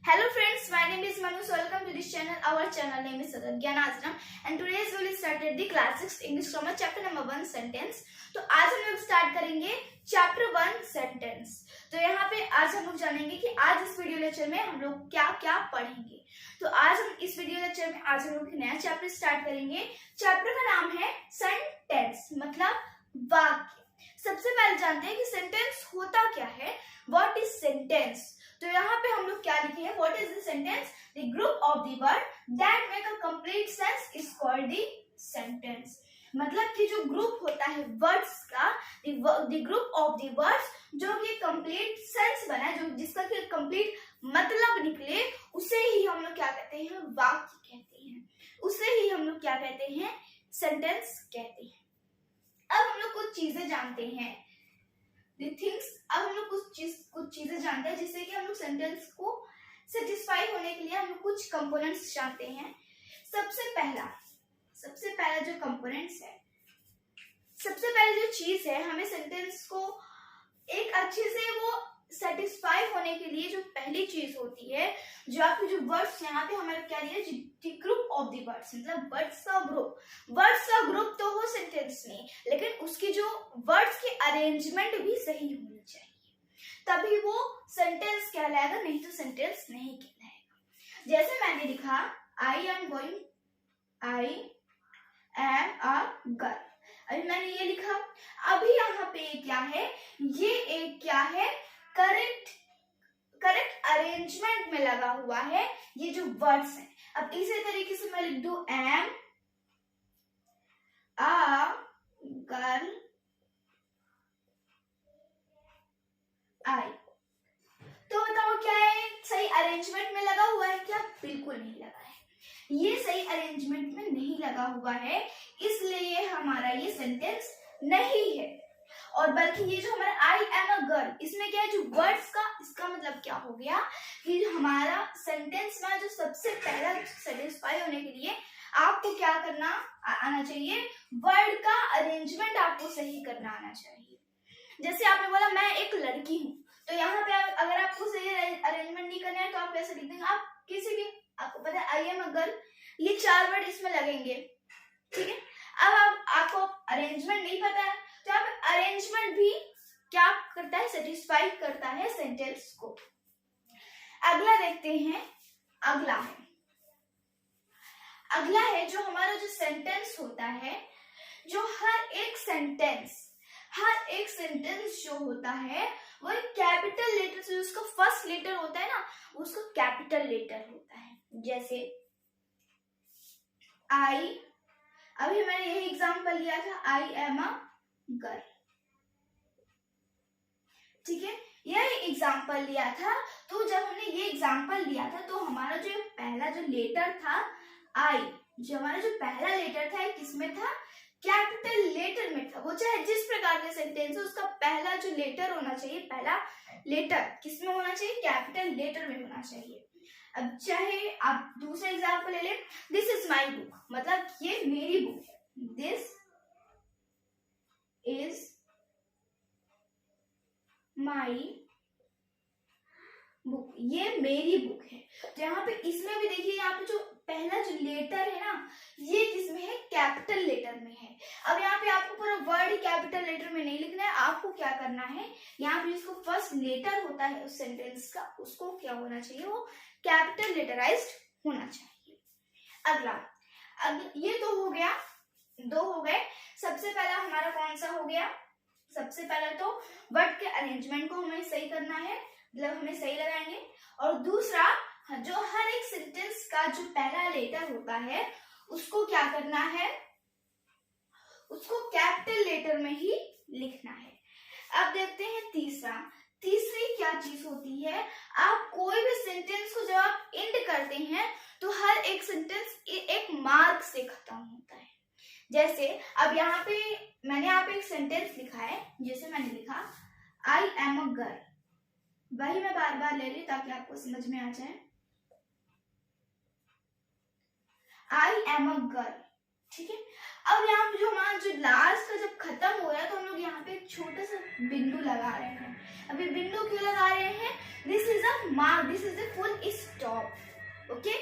Hello friends, my name is Manu. So welcome to this channel. Our channel name is Sadat Gyan Ashram and today we will started the class 6 English grammar chapter number 1 sentence. तो आज हम लोग start करेंगे chapter 1 sentence. तो यहाँ पे आज हम लोग जानेंगे कि आज इस वीडियो लेक्चर में हम लोग क्या क्या पढ़ेंगे। तो आज हम इस वीडियो लेक्चर में आज हम लोग नया चैप्टर स्टार्ट करेंगे। चैप्टर का नाम है सेंटेंस, मतलब वाक्य। सबसे पहले जानते हैं कि सेंटेंस होता क्या है, व्हाट इज सेंटेंस। तो यहाँ पे हम लोग क्या लिखे हैं, what is the sentence, the group of the word that make a complete sense is called the sentence. मतलब कि जो ग्रुप होता है वर्ड्स का, the group of the words जो कि कंप्लीट सेंस बना, जो जिसका कि कंप्लीट मतलब निकले, उसे ही हम लोग क्या कहते हैं, वाक्य कहते हैं। उसे ही हम लोग क्या कहते हैं, सेंटेंस कहते हैं। अब हम लोग कुछ चीजें जानते हैं, अब हम लोग कुछ चीजें जानते हैं जिससे कि हम लोग सेंटेंस को सेटिस्फाई होने के लिए हम लोग कुछ कंपोनेंट्स जानते हैं। सबसे पहला जो कंपोनेंट्स है, सबसे पहले जो चीज है, हमें सेंटेंस को एक अच्छे से वो सेटिस्फाई होने के लिए जो पहली चीज होती है, जो आपके जो वर्ड्स यहाँ पे हमारे क्या दिया, ग्रुप ऑफ द वर्ड्स, मतलब वर्ड्स का ग्रुप तो हो सेंटेंस में, लेकिन उसकी जो वर्ड्स की अरेंजमेंट भी सही होनी चाहिए, तभी वो सेंटेंस कहलाएगा, नहीं तो सेंटेंस नहीं कहलाएगा। जैसे मैंने लिखा आई एम अ गर्ल, अभी मैंने ये लिखा। अभी यहाँ पे क्या है, ये एक क्या है, करेक्ट अरेंजमेंट में लगा हुआ है ये जो वर्ड्स है। अब इसी तरीके से मैं लिख दूं एम अ गर्ल आई, तो बताओ क्या है, सही अरेंजमेंट में लगा हुआ है क्या? बिल्कुल नहीं लगा है, ये सही अरेंजमेंट में नहीं लगा हुआ है, इसलिए हमारा ये सेंटेंस नहीं है। और बल्कि ये जो हमारा आई एम अ गर्ल, इसमें क्या है, जो वर्ड्स का, इसका मतलब क्या हो गया कि जो हमारा सेंटेंस में जो सबसे पहला सेटिस्फाई होने के लिए आपको क्या करना आना चाहिए, वर्ड का अरेंजमेंट आपको सही करना आना चाहिए। जैसे आपने बोला मैं एक लड़की हूँ, तो यहाँ पे अगर आपको सही अरेंजमेंट नहीं करना है तो आप कैसे लिख देंगे, आप किसी भी, आपको पता है आई एम अ गर्ल, ये 4 वर्ड इसमें लगेंगे, ठीक है। अब आपको अरेंजमेंट नहीं पता है, तो आप अरेंजमेंट भी क्या करता है, सेटिस्फाई करता है सेंटेंस को। अगला देखते हैं, अगला है जो हमारा जो सेंटेंस होता है, जो हर एक सेंटेंस जो होता है वो एक कैपिटल लेटर से, उसका फर्स्ट लेटर होता है ना, उसका कैपिटल लेटर होता है। जैसे आई, अभी मैंने यही एग्जांपल लिया था, आई एम अ गर्ल, ठीक है, यही एग्जांपल लिया था। तो जब हमने ये एग्जांपल लिया था तो हमारा जो पहला जो लेटर था आई, जो हमारा जो पहला लेटर था किसमें था, कैपिटल लेटर में था। वो चाहे जिस प्रकार के सेंटेंस हो, उसका पहला जो लेटर होना चाहिए, पहला लेटर किसमें होना चाहिए, कैपिटल लेटर में होना चाहिए। अब चाहे आप दूसरा एग्जांपल ले लें, दिस इज माई बुक, मतलब ये मेरी बुक है, दिस इज माई बुक, ये मेरी बुक है। तो यहाँ पे इसमें भी देखिए, यहाँ पे जो पहला जो लेटर है ना, ये किसमें है, कैपिटल लेटर में है। अब यहाँ पे आपको पूरा वर्ड ही कैपिटल लेटर में नहीं लिखना है, आपको क्या करना है, यहाँ पे जिसको फर्स्ट लेटर होता है उस सेंटेंस का, उसको क्या होना चाहिए, वो कैपिटल लेटराइज्ड होना चाहिए। अगला ये तो हो गया, 2 हो गए। सबसे पहला हमारा कौन सा हो गया, सबसे पहला तो वर्ड के अरेंजमेंट को हमें सही करना है, मतलब हमें सही लगाएंगे। और दूसरा, जो हर एक सेंटेंस का जो पहला लेटर होता है उसको क्या करना है, उसको कैपिटल लेटर में ही लिखना है। अब देखते हैं तीसरी क्या चीज होती है, आप कोई भी सेंटेंस को जब आप एंड करते हैं तो हर एक सेंटेंस एक मार्क से खत्म होता है। जैसे अब यहाँ पे मैंने यहाँ पे एक सेंटेंस लिखा है, जैसे मैंने लिखा आई एम अ गर्ल, वही मैं बार बार ले ली ताकि आपको समझ में आ जाए, आई एम अ गर्ल, ठीक है। अब यहाँ पे जो हमारा जो लास्ट का जब खत्म हो रहा है तो हम लोग यहाँ पे एक छोटा सा बिंदु लगा रहे हैं। अभी बिंदु क्यों लगा रहे हैं, this is a mark, this is a full stop. Okay,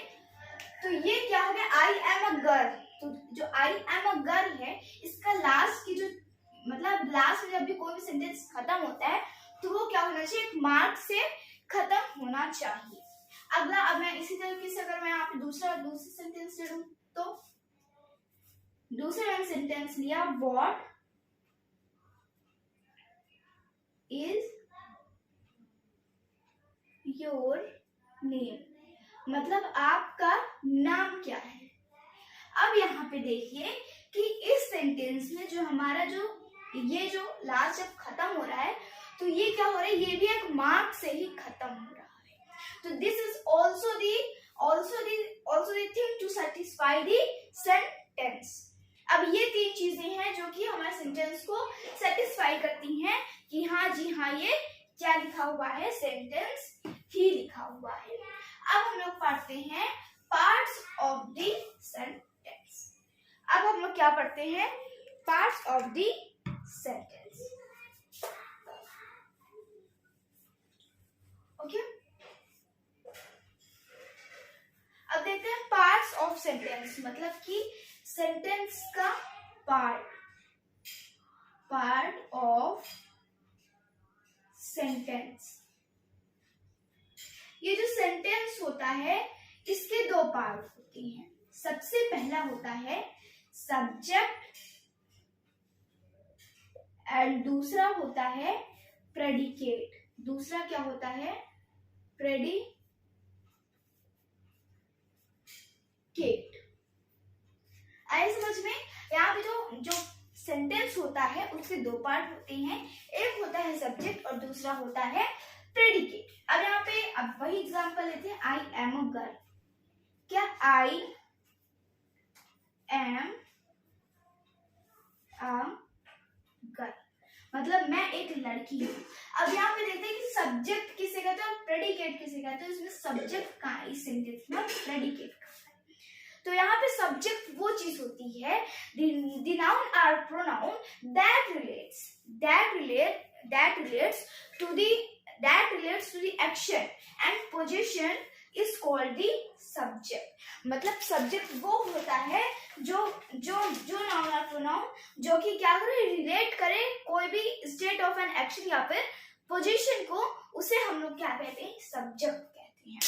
तो ये क्या हो गया, आई एम अ गर्ल। तो जो आई एम अ गर्ल है, इसका लास्ट की जो मतलब लास्ट में जब भी कोई भी सेंटेंस खत्म होता है तो वो क्या होना चाहिए, एक मार्क से खत्म होना चाहिए। अगला, अब मैं इसी तरीके से अगर मैं यहाँ पे दूसरी सेंटेंस ले लूं, तो दूसरा मैंने सेंटेंस लिया, व्हाट इज योर नेम, मतलब आपका नाम क्या है। अब यहाँ पे देखिए कि इस सेंटेंस में जो हमारा जो ये जो लास्ट जब खत्म हो रहा है तो ये क्या हो रहा है, ये भी एक मार्क से ही खत्म हो रहा है। तो this is also the thing to satisfy the sentence. अब ये तीन चीजें हैं जो कि हमारे सेंटेंस को सेटिस्फाई करती हैं कि हाँ जी हाँ, ये क्या लिखा हुआ है, सेंटेंस ही लिखा हुआ है। अब हम लोग पढ़ते हैं पार्ट्स ऑफ द सेंटेंस। अब हम लोग क्या पढ़ते हैं, parts of the sentence. Okay, अब देखते हैं पार्ट्स ऑफ सेंटेंस, मतलब कि सेंटेंस का पार्ट ऑफ सेंटेंस। ये जो सेंटेंस होता है इसके दो पार्ट होते हैं। सबसे पहला होता है सब्जेक्ट एंड दूसरा होता है प्रेडिकेट। दूसरा क्या होता है, प्रेडिकेट। आए समझ में। यहाँ पे जो सेंटेंस होता है उसके दो पार्ट होते हैं, एक होता है सब्जेक्ट और दूसरा होता है प्रेडिकेट। अब यहाँ पे अब वही एग्जांपल लेते हैं, आई एम अ गर्ल। क्या आई एम अ गर्ल मतलब मैं एक लड़की हूँ। अब यहाँ पे देखते हैं कि सब्जेक्ट किसे कहते हैं और प्रेडिकेट किसे कहते हैं। इसमें सब्जेक्ट कहाँ है इस सेंटेंस में, प्रेडिकेट कहाँ है। तो यहाँ पे सब्जेक्ट वो चीज होती है, the noun or pronoun that relates to the action and possession is called the subject। मतलब सब्जेक्ट वो होता है जो नाउन और प्रोनाउन जो कि क्या करे, रिलेट करे कोई भी स्टेट ऑफ एन एक्शन या फिर पोजीशन को, उसे हम लोग क्या कहते हैं, सब्जेक्ट कहते हैं।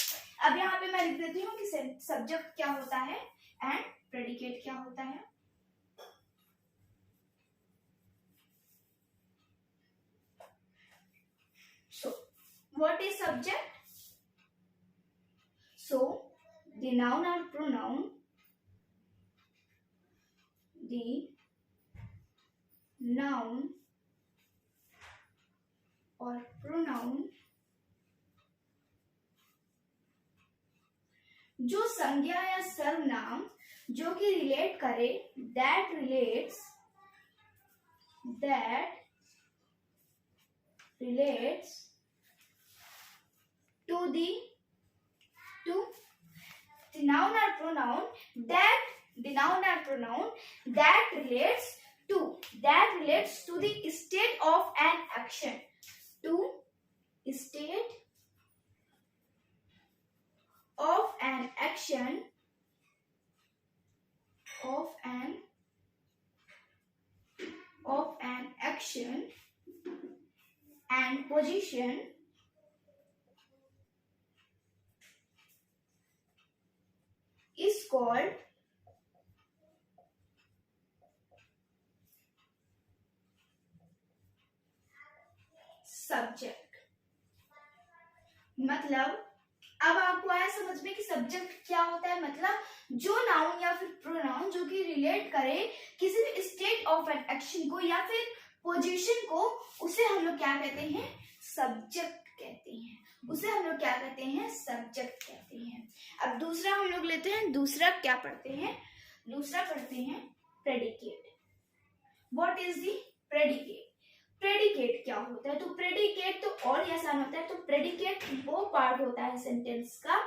अब यहाँ पे मैं लिख देती हूँ कि सब्जेक्ट क्या होता है एंड प्रेडिकेट क्या होता है। So what is subject? So the noun or pronoun, the noun or pronoun जो संज्ञा या सर्वनाम जो कि रिलेट करे, that relates to the noun or pronoun that relates to the state of an action, to state of an action and position is called subject. मतलब अब आपको आया समझ में कि सब्जेक्ट क्या होता है, मतलब जो नाउन या फिर प्रोनाउन जो कि रिलेट करे किसी भी स्टेट ऑफ एन एक्शन को या फिर पोजीशन को, उसे हम लोग क्या कहते हैं, सब्जेक्ट कहते हैं। उसे हम लोग क्या कहते हैं, सब्जेक्ट कहते हैं। अब दूसरा हम लोग लेते हैं, दूसरा क्या पढ़ते हैं, दूसरा पढ़ते हैं predicate. What is the predicate? Predicate क्या होता है? तो प्रेडिकेट तो और आसान होता है। तो प्रेडिकेट वो पार्ट होता है सेंटेंस का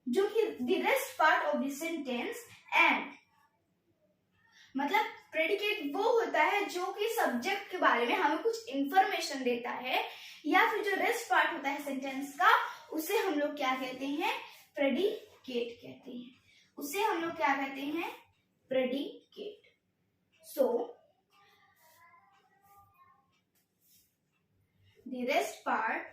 जो कि the rest part of the sentence and, मतलब प्रेडिकेट वो होता है जो कि सब्जेक्ट के बारे में हमें कुछ इंफॉर्मेशन देता है, या फिर जो रेस्ट पार्ट होता है सेंटेंस का उसे हम लोग क्या कहते हैं, प्रेडिकेट प्रेडिकेट कहते हैं, उसे हम लोग क्या कहते हैं, predicate. So the rest part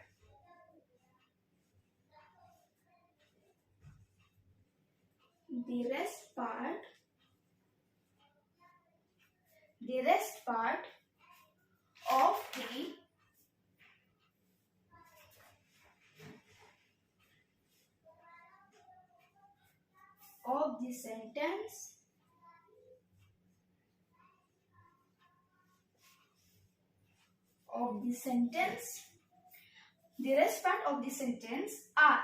of the sentence the rest part of the sentence are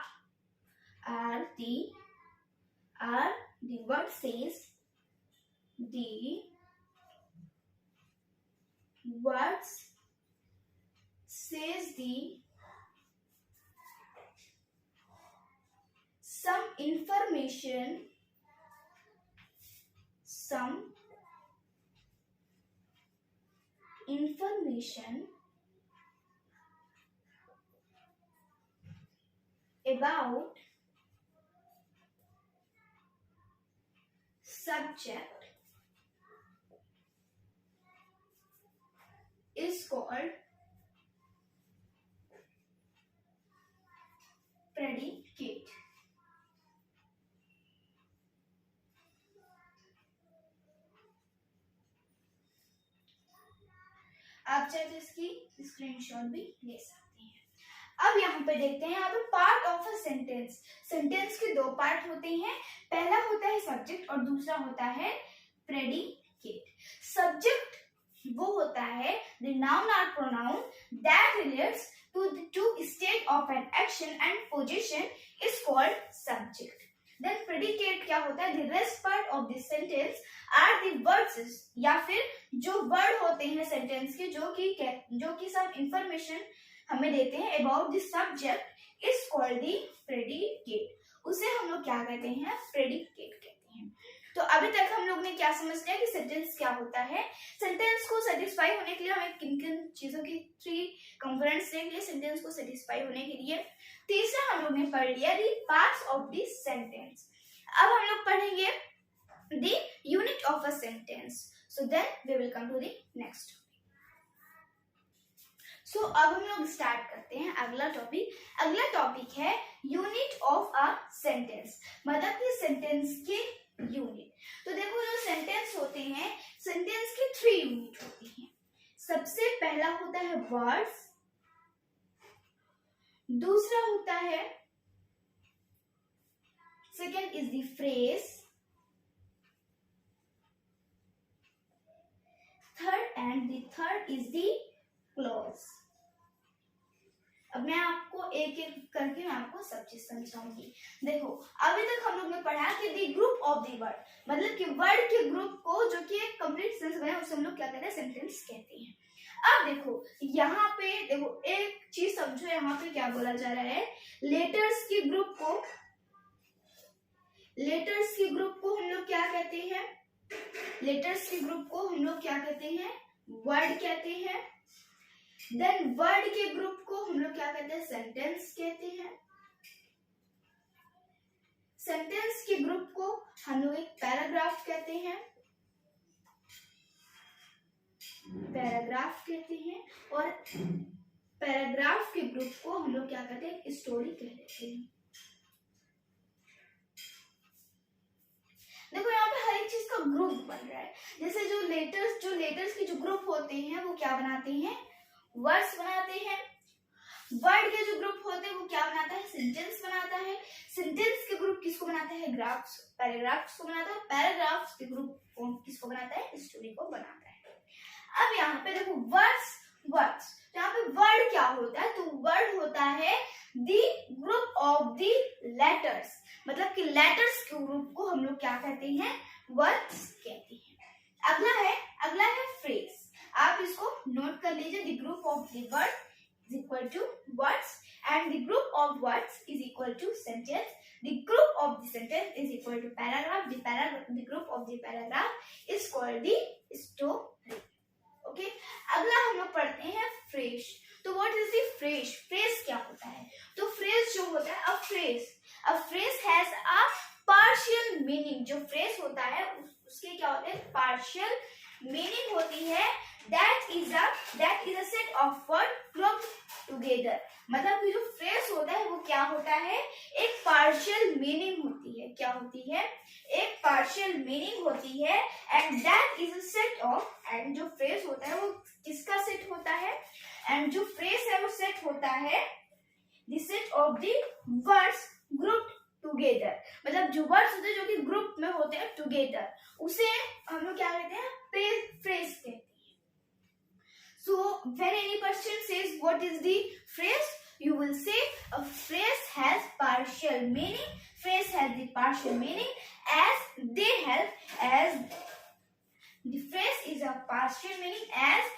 the word says, the words says the some information about subject is called predicate। आप चाहे इसकी स्क्रीनशॉट भी ले सकते हैं। अब यहाँ पे देखते हैं, यहाँ पे पार्ट ऑफ अ सेंटेंस के दो पार्ट होते हैं, पहला होता है सब्जेक्ट और दूसरा होता है प्रेडिकेट। सब्जेक्ट वो होता है the noun or pronoun that relates to state of an action and position is called subject। Then predicate क्या होता है, the rest part of the sentence are the words या फिर जो वर्ड होते हैं सेंटेंस के जो कि सब इंफॉर्मेशन हमें देते हैं about the subject is called the predicate। उसे हम लोग क्या कहते हैं, प्रेडिकेट कहते हैं। तो अभी तक हम लोग ने क्या समझ लिया कि सेंटेंस क्या होता है। सेंटेंस को सेटिस्फाई होने के लिए हमें किन किन चीजों की 3 कंपोनेंट्स देख लिए सेंटेंस को सेटिस्फाई होने के लिए। तीसरा हम लोग ने पढ़ लिया the parts of the sentence. अब हम लोग पढ़ेंगे the unit of a sentence. So then we will come to the next. So अब हम लोग स्टार्ट करते हैं अगला टॉपिक है यूनिट ऑफ अ सेंटेंस, मतलब कि सेंटेंस के यूनिट। तो देखो जो सेंटेंस होते हैं, सेंटेंस के 3 यूनिट होते हैं। सबसे पहला होता है वर्ड्स, दूसरा होता है second is the phrase, third is the clause. अब मैं आपको एक एक करके मैं आपको सब चीज समझाऊंगी। देखो अभी तक हम लोग ने पढ़ा कि दी ग्रुप ऑफ दी वर्ड, मतलब कि वर्ड के ग्रुप को जो कि एक कंप्लीट सेंटेंस बना उसे हम लोग क्या कहते हैं, सेंटेंस कहते हैं। अब देखो यहाँ पे देखो एक चीज समझो, यहाँ पे क्या बोला जा रहा है, लेटर्स के ग्रुप को हम लोग क्या कहते हैं, लेटर्स के ग्रुप को हम लोग क्या कहते हैं, वर्ड कहते हैं। देन वर्ड के ग्रुप को हम लोग क्या कहते हैं, सेंटेंस कहते हैं। सेंटेंस के ग्रुप को हम लोग एक पैराग्राफ कहते हैं, और पैराग्राफ के ग्रुप को हम लोग क्या कहते हैं, स्टोरी कह देते हैं। देखो यहाँ पे हर एक चीज का ग्रुप बन रहा है। जैसे जो लेटर्स के जो ग्रुप होते हैं वो क्या बनाते हैं, वर्ड्स बनाते हैं। वर्ड के जो ग्रुप होते हैं वो क्या बनाता है, सेंटेंस बनाता है। सेंटेंस के ग्रुप किसको बनाता है, ग्राफ्स पैराग्राफ्स को बनाता है। पैराग्राफ्स के ग्रुप किसको बनाता है, स्टोरी को बनाता है। अब यहाँ पे देखो वर्ड्स तो यहाँ पे वर्ड क्या होता है, तो वर्ड होता है दी ग्रुप ऑफ दी लेटर्स, मतलब कि लेटर्स के ग्रुप को हम लोग क्या कहते हैं, वर्ड्स कहते हैं। अगला है फ्रेज। आप इसको नोट कर लीजिए, the group of the word is equal to words and the group of words is equal to sentence, the group of the sentence is equal to paragraph, the group of the paragraph is called the story. Okay, अगला हम लोग पढ़ते हैं phrase. तो what is the phrase क्या होता है, तो फ्रेज जो होता है, a phrase has a partial meaning. जो फ्रेज होता है उसके क्या होते हैं, पार्शियल मीनिंग होती है। That is a set of word group together. मतलब कि जो फ्रेज होता है वो क्या होता है, एक पार्शियल मीनिंग होती है। क्या होती है, एक पार्शियल मीनिंग होती है। And that is a set of, and जो फ्रेज होता है वो किसका सेट होता है, एंड जो फ्रेज है वो सेट होता है the set of the words group together. मतलब जो वर्ड्स होते हैं जो कि ग्रुप में होते हैं टुगेदर, उसे हम लोग क्या कहते हैं, फ्रेज कहते हैं। So when any person says what is the phrase, you will say a phrase has partial meaning. Phrase has the partial meaning as they help, as the phrase is a partial meaning as,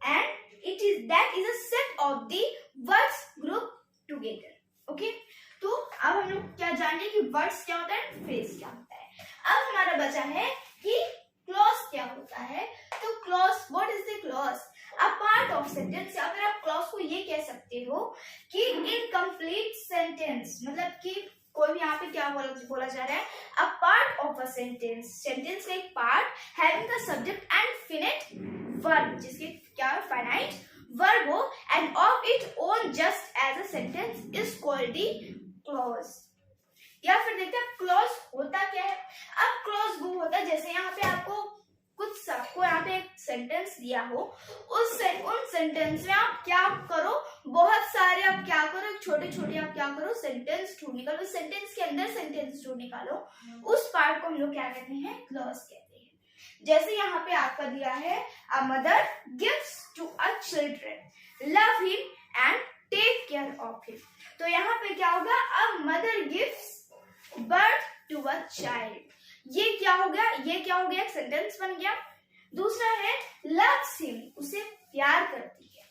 and it is that is a set of the words group together. Okay, तो अब हम लोग क्या जानेंगे कि words क्या होता है, फ्रेज क्या होता है। अब हमारा बचा है कि क्लॉज क्या होता है। तो clause, what is the clause, a part of sentence, या फिर आप क्लॉज को ये कह सकते हो कि इनकम्प्लीट सेंटेंस। मतलब कि कोई भी यहाँ पे क्या बोला जा रहा है, a part of a sentence, sentence का एक part having the subject and finite verb, जिसके क्या फाइनाइट वर्ब हो, and of it own just as a sentence is called the clause. या फिर देखते हैं क्लॉज होता क्या है। अब क्लॉज वो होता है जैसे यहाँ पे आपको सबको यहाँ पे एक सेंटेंस दिया हो, उन सेंटेंस में आप क्या करो, बहुत सारे आप क्या करो, छोटे छोटे आप क्या करो, सेंटेंस ढूंढ निकालो, सेंटेंस के अंदर सेंटेंस ढूंढ निकालो, उस पार्ट को हम लोग क्या कहते हैं, क्लॉज कहते हैं। जैसे यहाँ पे आपका दिया है, a mother gives to a children love him and take care of him. तो यहाँ पे क्या होगा, a mother gives birth to a child. ये क्या हो गया, ये क्या हो गया, एक सेंटेंस बन गया। दूसरा है लव्स हिम, उसे प्यार करती है,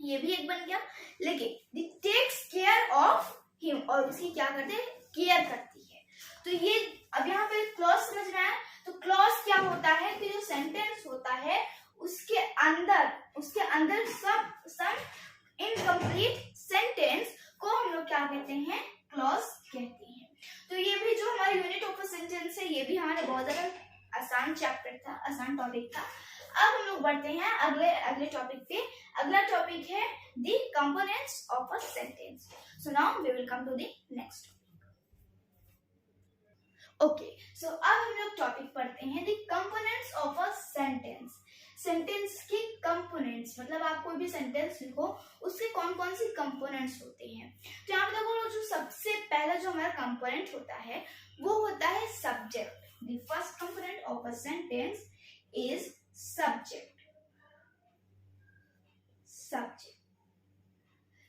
ये भी एक बन गया। लेकिन टेक्स केयर ऑफ हिम, और उसकी क्या करते हैं, केयर करती है। तो ये अब यहाँ पे क्लॉज समझ में आया। तो क्लॉज क्या होता है कि जो सेंटेंस होता है उसके अंदर सब इनकम्प्लीट सेंटेंस को हम लोग क्या कहते हैं, क्लॉज कहते हैं। तो ये भी जो हमारा यूनिट ऑफ अ सेंटेंस है, ये भी हमारे बहुत ज्यादा आसान चैप्टर था, आसान टॉपिक था। अब हम लोग बढ़ते हैं अगले टॉपिक पे। अगला टॉपिक है the components of a sentence. So now we will come to the next. Okay, so अब हम लोग टॉपिक पढ़ते हैं the components of a sentence. Sentence के कंपोनेंट्स, मतलब आप कोई भी सेंटेंस लिखो उसके कौन कौन सी कंपोनेंट्स होते हैं। तो यहाँ पे देखो, जो सबसे पहला जो हमारा कंपोनेंट होता है वो होता है subject. The first component of a sentence is subject.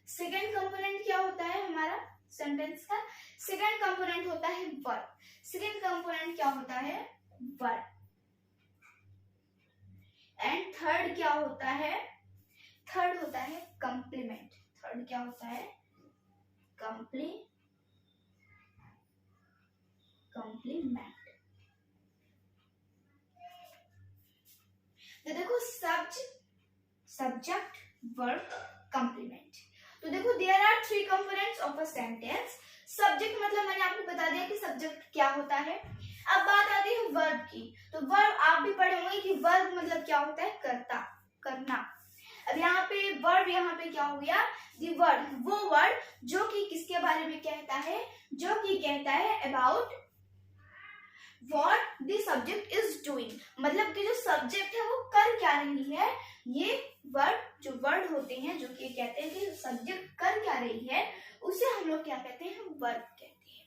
Second component क्या होता है हमारा सेंटेंस का, सेकेंड कंपोनेंट होता है वर्ब। सेकेंड कंपोनेंट क्या होता है, वर्ब। एंड थर्ड क्या होता है, थर्ड होता है कंप्लीमेंट। थर्ड क्या होता है, कंप्लीमेंट। तो देखो सब्जेक्ट वर्ब कंप्लीमेंट। तो देखो there are three components of a sentence. Subject मतलब मैंने आपको बता दिया कि सब्जेक्ट क्या होता है। अब बात आती है वर्ब की। तो वर्ब आप भी पढ़े होंगे कि वर्ब मतलब क्या होता है, करता, करना। अब यहाँ पे वर्ब, यहाँ पे क्या हो गया, दी वर्ड, वो वर्ड जो कि किसके बारे में कहता है, जो कि कहता है about what the subject is doing. मतलब कि जो सब्जेक्ट है वो कर क्या रही है। ये वर्ड, जो वर्ड होते हैं जो कि कहते हैं कि सब्जेक्ट कर क्या रही है, उसे हम लोग क्या कहते हैं, वर्ब कहते हैं।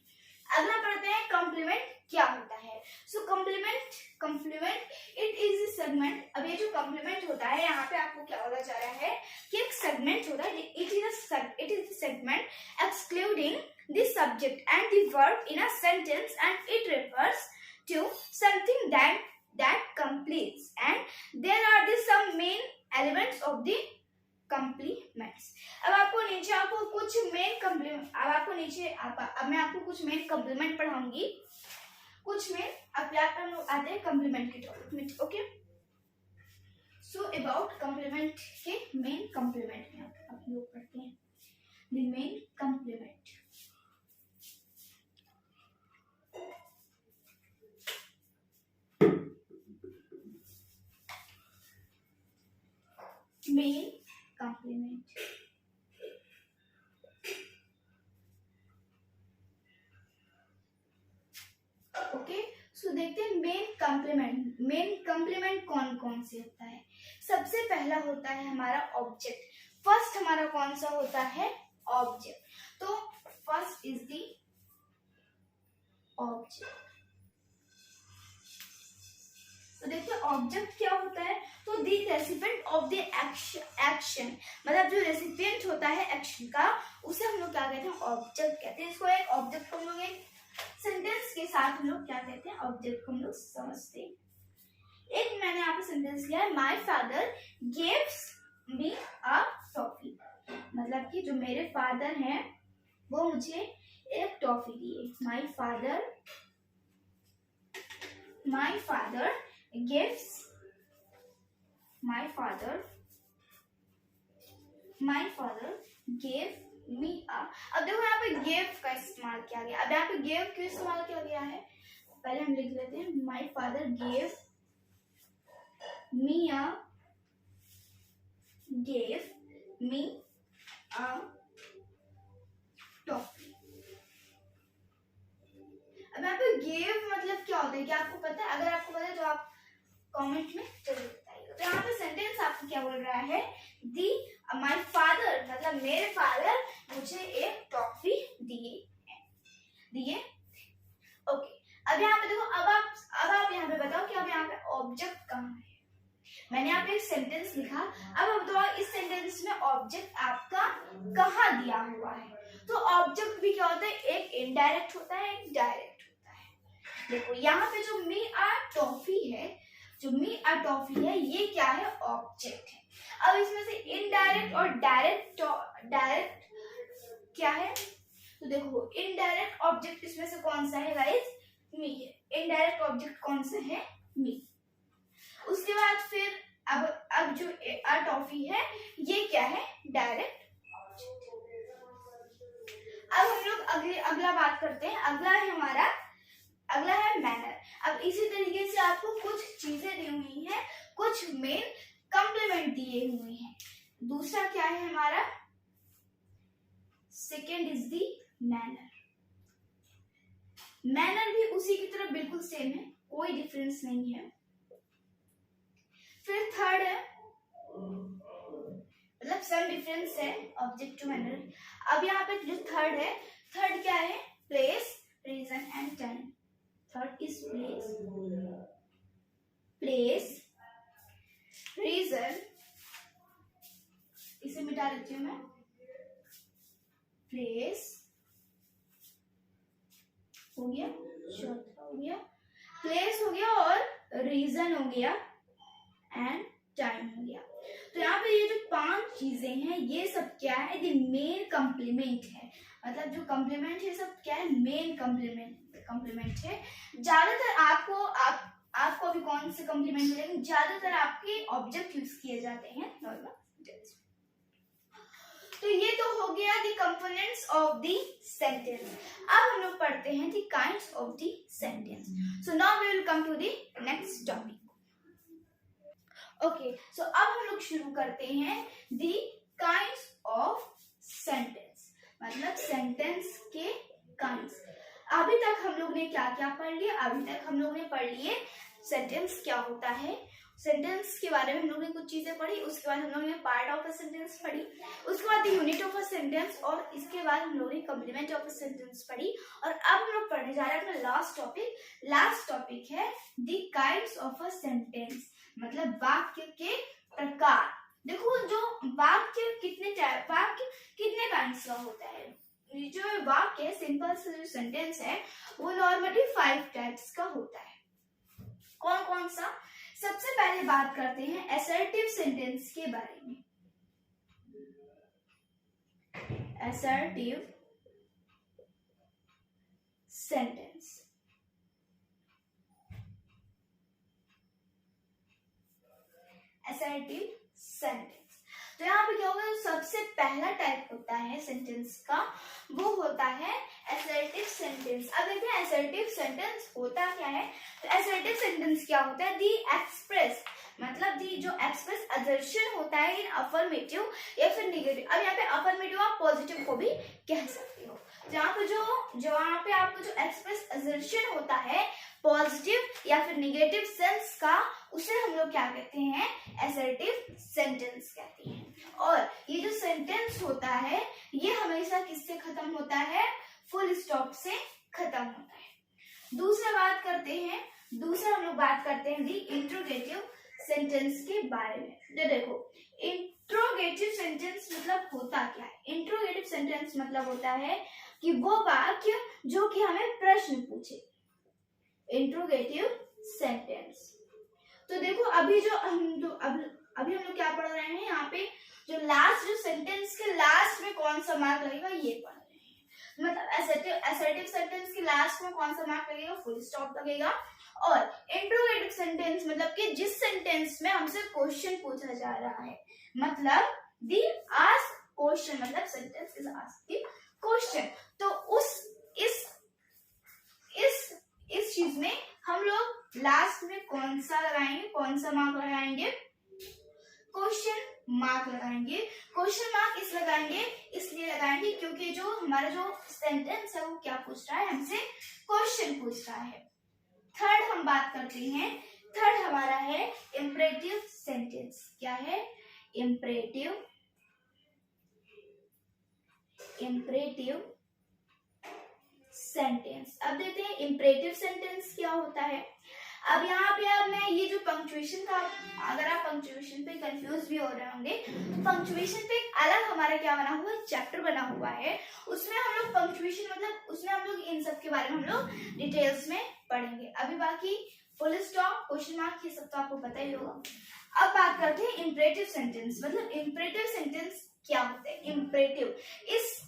अगला पढ़ते हैं कंप्लीमेंट क्या होता है। So complement it is a segment. अब ये जो कंप्लीमेंट होता है, यहाँ पे आपको क्या बोला जा रहा है कि एक सेगमेंट होता है। It is a segment excluding the subject and the verb in a sentence and it refers to something that completes, and there are the some main elements of the complements. अब आपको नीचे आपको कुछ main complement, अब मैं आपको कुछ main complement पढ़ाऊंगी, कुछ मेन। अब यहाँ हम लोग आते हैं कंप्लीमेंट के टॉपिक में। ओके, सो अबाउट कंप्लीमेंट के मेन कंप्लीमेंट में हम लोग पढ़ते हैं the main complement. Main complement. Okay, so देखते हैं मेन कॉम्प्लीमेंट। मेन कॉम्प्लीमेंट कौन कौन से होता है? सबसे पहला होता है हमारा ऑब्जेक्ट। फर्स्ट हमारा कौन सा होता है? ऑब्जेक्ट। तो फर्स्ट इज द ऑब्जेक्ट। तो देखिए ऑब्जेक्ट क्या होता है? तो the recipient of the action, मतलब जो रेसिपिएंट होता है एक्शन का, उसे हम लोग क्या कहते हैं? ऑब्जेक्ट कहते हैं। इसको एक ऑब्जेक्ट को हम लोग एक सेंटेंस के साथ हम लोग क्या कहते हैं? ऑब्जेक्ट को हम लोग समझते हैं। एक मैंने यहाँ पे सेंटेंस लिया है, my father gives me a toffee, मतलब कि जो मेरे फादर हैं वो मुझे एक टॉफी दिए। My father gives my father gave me a। अब देखो यहाँ पे give का इस्तेमाल किया गया। अब यहाँ पे give क्यों इस्तेमाल किया गया है? पहले हम लिख लेते हैं, my father gave me a toffee। अब यहाँ पे gave मतलब क्या होता है? क्या आपको पता है? अगर आपको पता है तो आप कमेंट में जरूर बताइएगा। तो यहाँ पे सेंटेंस आपको क्या बोल रहा है? माय फादर मतलब मेरे फादर मुझे एक टॉफी दिए। ओके, अब यहाँ पे देखो, अब आप यहाँ पे बताओ कि अब यहाँ पे ऑब्जेक्ट कहाँ है? मैंने यहाँ पे एक सेंटेंस लिखा, अब आप बताओ इस सेंटेंस में ऑब्जेक्ट आपका कहाँ दिया हुआ है? तो ऑब्जेक्ट भी क्या होता है? एक इनडायरेक्ट होता है, एक डायरेक्ट होता है। देखो यहाँ पे जो मी आ टॉफी है, ये क्या है? ऑब्जेक्ट है। अब इसमें से इनडायरेक्ट और डायरेक्ट क्या है? तो देखो इनडायरेक्ट ऑब्जेक्ट इसमें से कौन सा है गाइस? मी है। इनडायरेक्ट ऑब्जेक्ट कौन सा है? मी। उसके बाद फिर अब जो आ टॉफी है ये क्या है? Direct object. अब हम लोग अगला बात करते हैं। अगला है मैनर। अब इसी तरीके से आपको कुछ चीजें दी हुई हैं, कुछ मेन कॉम्प्लीमेंट दिए हुए हैं। दूसरा क्या है हमारा? Second is the manner. Manner भी उसी की तरह बिल्कुल सेम है, कोई डिफरेंस नहीं है। फिर थर्ड है, मतलब सम डिफरेंस है ऑब्जेक्ट टू मैनर। अब यहाँ पे जो थर्ड है, थर्ड क्या है? Place, reason and time. Third is place, reason, इसे मिटा देती हूँ मैं। प्लेस हो गया, चौथा हो गया, प्लेस हो गया और रीजन हो गया एंड टाइम हो गया। तो यहाँ पे ये जो 5 चीजें हैं ये सब क्या है? द मेन कॉम्प्लीमेंट है। मतलब जो कॉम्प्लीमेंट है सब क्या है? मेन कॉम्प्लीमेंट है। ज्यादातर आपको अभी कौन से कॉम्प्लीमेंट मिलेंगे? ज्यादातर आपके ऑब्जेक्ट यूज किए जाते हैं नॉर्मल। तो ये तो हो गया the components of the sentence. अब हम लोग पढ़ते हैं the kinds of the sentence. So now we will come to the next topic. Okay, so अब हम लोग शुरू करते हैं द काइंड्स ऑफ सेंटेंस, मतलब सेंटेंस के काइंड्स। अभी तक हम लोग ने क्या क्या पढ़ लिया? अभी तक हम लोग ने पढ़ लिए सेंटेंस क्या होता है, सेंटेंस के बारे में हम लोग ने कुछ चीजें पढ़ी। उसके बाद हम लोग ने पार्ट ऑफ अ सेंटेंस पढ़ी, उसके बाद यूनिट ऑफ अ सेंटेंस, और इसके बाद हम लोग ने कॉम्प्लीमेंट ऑफ अ सेंटेंस पढ़ी। और अब हम लोग पढ़ने जा रहे हैं अपना लास्ट टॉपिक है the kinds of a sentence, मतलब वाक्य के प्रकार। देखो जो वाक्य कितने काइंड्स का होता है। जो वाक्य है, सिंपल से जो सेंटेंस है, वो नॉर्मली 5 टाइप्स का होता है। कौन कौन सा? सबसे पहले बात करते हैं असर्टिव सेंटेंस के बारे में। Assertive sentence, assertive sentence. तो यहाँ पे क्या होगा? सबसे पहला टाइप होता है सेंटेंस का, वो होता है असर्टिव सेंटेंस। अब देखते हैं असर्टिव सेंटेंस होता क्या है। तो असर्टिव सेंटेंस क्या होता है? दी एक्सप्रेस मतलब दी जो एक्सप्रेस असर्शन होता है इन अफर्मेटिव या फिर निगेटिव। अब यहाँ पे अफर्मेटिव आप पॉजिटिव को भी कह सकते हो। जहाँ पे वहाँ पे आपको जो एक्सप्रेस असर्शन होता है पॉजिटिव या फिर निगेटिव सेंस का, उसे हम लोग क्या कहते हैं, असर्टिव सेंटेंस कहते हैं। और ये जो सेंटेंस होता है ये हमेशा किससे खत्म होता है, फुल स्टॉप से खत्म होता है। दूसरा हम लोग बात करते हैं दी इंट्रोगेटिव सेंटेंस के बारे में। तो देखो इंट्रोगेटिव सेंटेंस मतलब होता क्या है। इंट्रोगेटिव सेंटेंस मतलब होता है कि वो वाक्य जो कि हमें प्रश्न पूछे, इंट्रोगेटिव सेंटेंस। तो देखो अभी हम लोग क्या पढ़ रहे हैं, यहाँ पे जो सेंटेंस के लास्ट में कौन सा मार्क लगेगा ये पढ़ रहे हैं। मतलब असर्टिव सेंटेंस के लास्ट में कौन सा मार्क लगेगा, फुल स्टॉप लगेगा। और इंट्रोगेटिव सेंटेंस मतलब कि जिस सेंटेंस में हमसे क्वेश्चन पूछा जा रहा है, मतलब दी आस्क क्वेश्चन, मतलब सेंटेंस इज आस्किंग क्वेश्चन। तो इस चीज में हम लोग लास्ट में कौन सा मार्क लगाएंगे, क्वेश्चन मार्क लगाएंगे। क्वेश्चन मार्क इसलिए लगाएंगे क्योंकि जो हमारा जो सेंटेंस है वो क्या पूछ रहा है, हमसे क्वेश्चन पूछ रहा है। थर्ड हम बात करते हैं, थर्ड हमारा है इंपरेटिव सेंटेंस। क्या है, इंपरेटिव सेंटेंस। अब देखते हैं इंपरेटिव सेंटेंस क्या होता है। अब यहाँ पे अब मैं ये जो पंक्चुएशन का, अगर आप पंक्चुएशन पे कंफ्यूज भी हो रहे होंगे, पंक्चुएशन पे एक अलग हमारा क्या बना हुआ है, चैप्टर बना हुआ है। उसमें हम लोग पंक्चुएशन मतलब उसमें हम लोग इन सब के बारे में हम लोग डिटेल्स में पढ़ेंगे। अभी बाकी फुल स्टॉप, क्वेश्चन मार्क, ये सब तो आपको पता ही होगा। अब बात करते हैं इंपरेटिव सेंटेंस। मतलब इंपरेटिव सेंटेंस क्या होता है। इंपरेटिव इस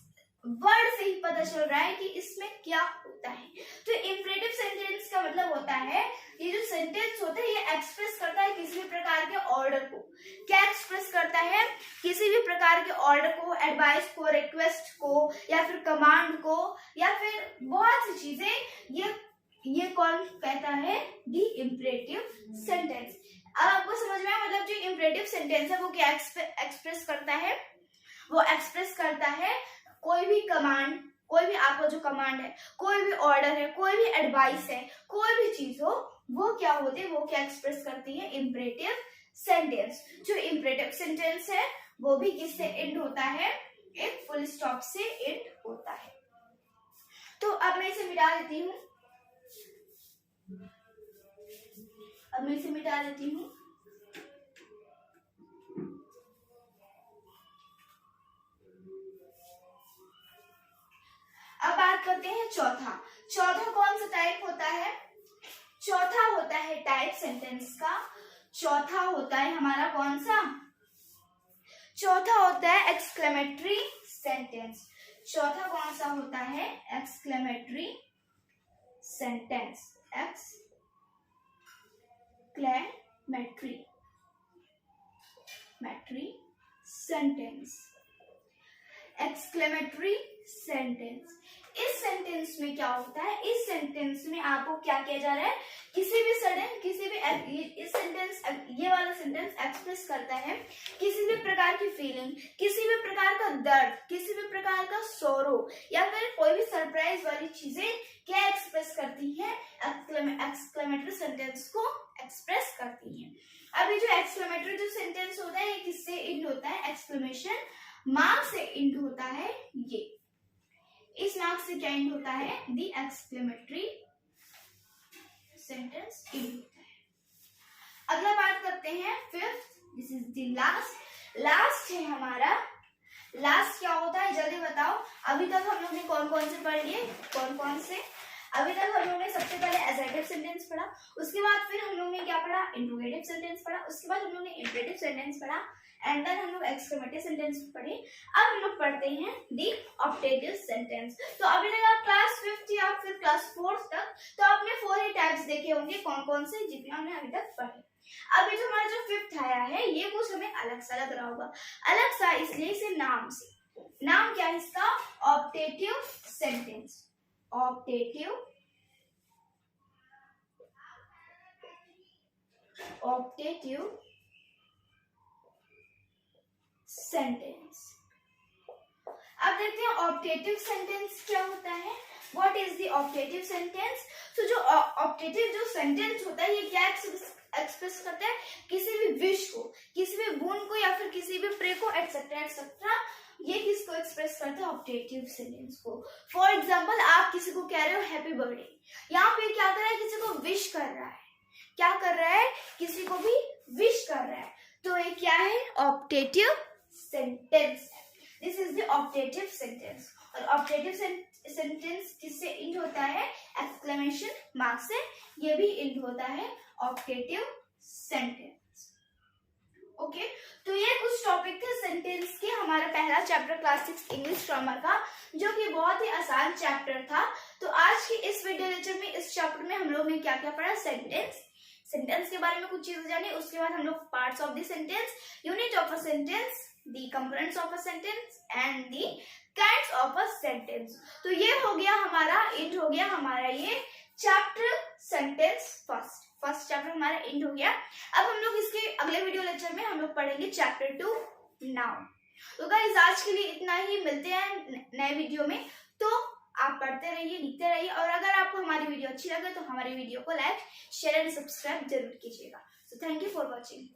वर्ड से ही पता चल रहा है कि इसमें क्या होता है। तो इंपरेटिव सेंटेंस का मतलब होता है ये जो सेंटेंस होता है ये एक्सप्रेस करता है किसी भी प्रकार के ऑर्डर को। क्या एक्सप्रेस करता है, किसी भी प्रकार के ऑर्डर को, एडवाइस को, रिक्वेस्ट को, या फिर कमांड को, या फिर बहुत सी चीजें ये कौन कहता है, दी इंपरेटिव सेंटेंस। अब आपको समझ में आया, मतलब जो इंपरेटिव सेंटेंस है वो क्या एक्सप्रेस करता है, वो एक्सप्रेस करता है कोई भी कमांड, कोई भी आपका जो कमांड है, कोई भी ऑर्डर है, कोई भी एडवाइस है, कोई भी चीज हो, वो क्या होती है, वो क्या एक्सप्रेस करती है, इंपरेटिव सेंटेंस। जो इंपरेटिव सेंटेंस है वो भी किससे एंड होता है, एक फुल स्टॉप से एंड होता है। तो अब मैं इसे मिटा देती हूँ, अब बात करते हैं चौथा कौन सा टाइप होता है। चौथा होता है टाइप सेंटेंस का, चौथा होता है हमारा कौन सा, चौथा होता है एक्सक्लेमेटरी सेंटेंस। चौथा कौन सा होता है, exclamatory sentence. Exclamatory sentence, exclamatory sentence. इस सेंटेंस में क्या होता है, इस सेंटेंस में आपको क्या किया जा रहा है, इस सेंटेंस, ये वाला सेंटेंस एक्सप्रेस करता है किसी भी प्रकार की फीलिंग, किसी भी प्रकार का दर्द, किसी भी प्रकार का सोरो, या फिर कोई भी सरप्राइज वाली चीजें क्या एक्सप्रेस करती है, एक्सक्लेमेटरी सेंटेंस को एक्सप्रेस करती है। अभी जो एक्सक्लेमेटरी जो सेंटेंस होता है ये किससे एंड होता है, एक्सक्लेमेशन मार्क से एंड होता है। ये इस मार्क से क्या एंड होता है, दी एक्सक्लेमेटरी सेंटेंस एंड होता है। अगला बात करते हैं fifth, this is the last है हमारा। लास्ट क्या होता है जल्दी बताओ। अभी तक हम लोग ने कौन कौन से पढ़ लिए, अभी तक हम लोग ने सबसे पहले असर्टिव सेंटेंस पढ़ा, उसके बाद फिर हम लोग ने क्या पढ़ा, इंट्रोगेटिव सेंटेंस पढ़ा, उसके बाद हम लोग ने इंपरेटिव सेंटेंस पढ़ा, एंड देन हम लोग एक्सक्लेमेटिव सेंटेंस पढ़े। अब हम लोग पढ़ते हैं दी ऑप्टेटिव सेंटेंस। तो अभी तक आप क्लास 5th या फिर क्लास 4th तक तो आपने 4 ही टाइप्स देखे होंगे, कौन से जितने हमने अभी तक पढ़े। अभी जो हमारा जो 5th आया है ये कुछ हमें अलग सा लग रहा होगा, अलग सा इसलिए इसे नाम क्या है इसका, optative sentence. Optative optative sentence. अब देखते हैं ऑप्टेटिव सेंटेंस क्या होता है। What is the optative sentence. तो जो ऑप्टेटिव जो सेंटेंस होता है ये क्या एक्सप्रेस करता है, किसी भी विश को, किसी भी गुण को या फिर किसी भी प्रे को एटसेट्रा एटसेट्रा, ये किसको एक्सप्रेस करता है, ऑप्टेटिव सेंटेंस को। फॉर एग्जाम्पल आप किसी को कह रहे हो हैप्पी बर्थडे, यहाँ पे क्या कर रहा है, किसी को विश कर रहा है, क्या कर रहा है, किसी को भी विश कर रहा है, तो ये क्या है, optative sentence. This is the optative sentence. और ऑप्टेटिव सेंटेंस किससे इंड होता है, एक्सक्लेमेशन मार्क से, ये भी इंड होता है ऑप्टेटिव सेंटेंस। ओके, तो ये कुछ टॉपिक थे सेंटेंस के, हमारा पहला चैप्टर क्लास 6 इंग्लिश ग्रामर का, जो कि बहुत ही आसान चैप्टर था। तो आज की इस वीडियो लेक्चर में, इस चैप्टर में हम लोग ने क्या क्या पढ़ा, सेंटेंस के बारे में कुछ चीजें जानी, उसके बाद हम लोग parts of the sentence, unit of a sentence, the components of a sentence and the kinds of a sentence. तो ये हो गया हमारा इंड, हो गया हमारा ये चैप्टर सेंटेंस फर्स्ट चैप्टर हमारा इंड हो गया। अब हम लोग इसके अगले वीडियो लेक्चर में हम लोग पढ़ेंगे चैप्टर 2 नाउ। तो गाइस आज के लिए इतना ही, मिलते हैं नए वीडियो में। तो आप पढ़ते रहिए, लिखते रहिए, और अगर आपको हमारी वीडियो अच्छी लगे तो हमारी वीडियो को लाइक, शेयर एंड सब्सक्राइब जरूर कीजिएगा। So thank you for watching.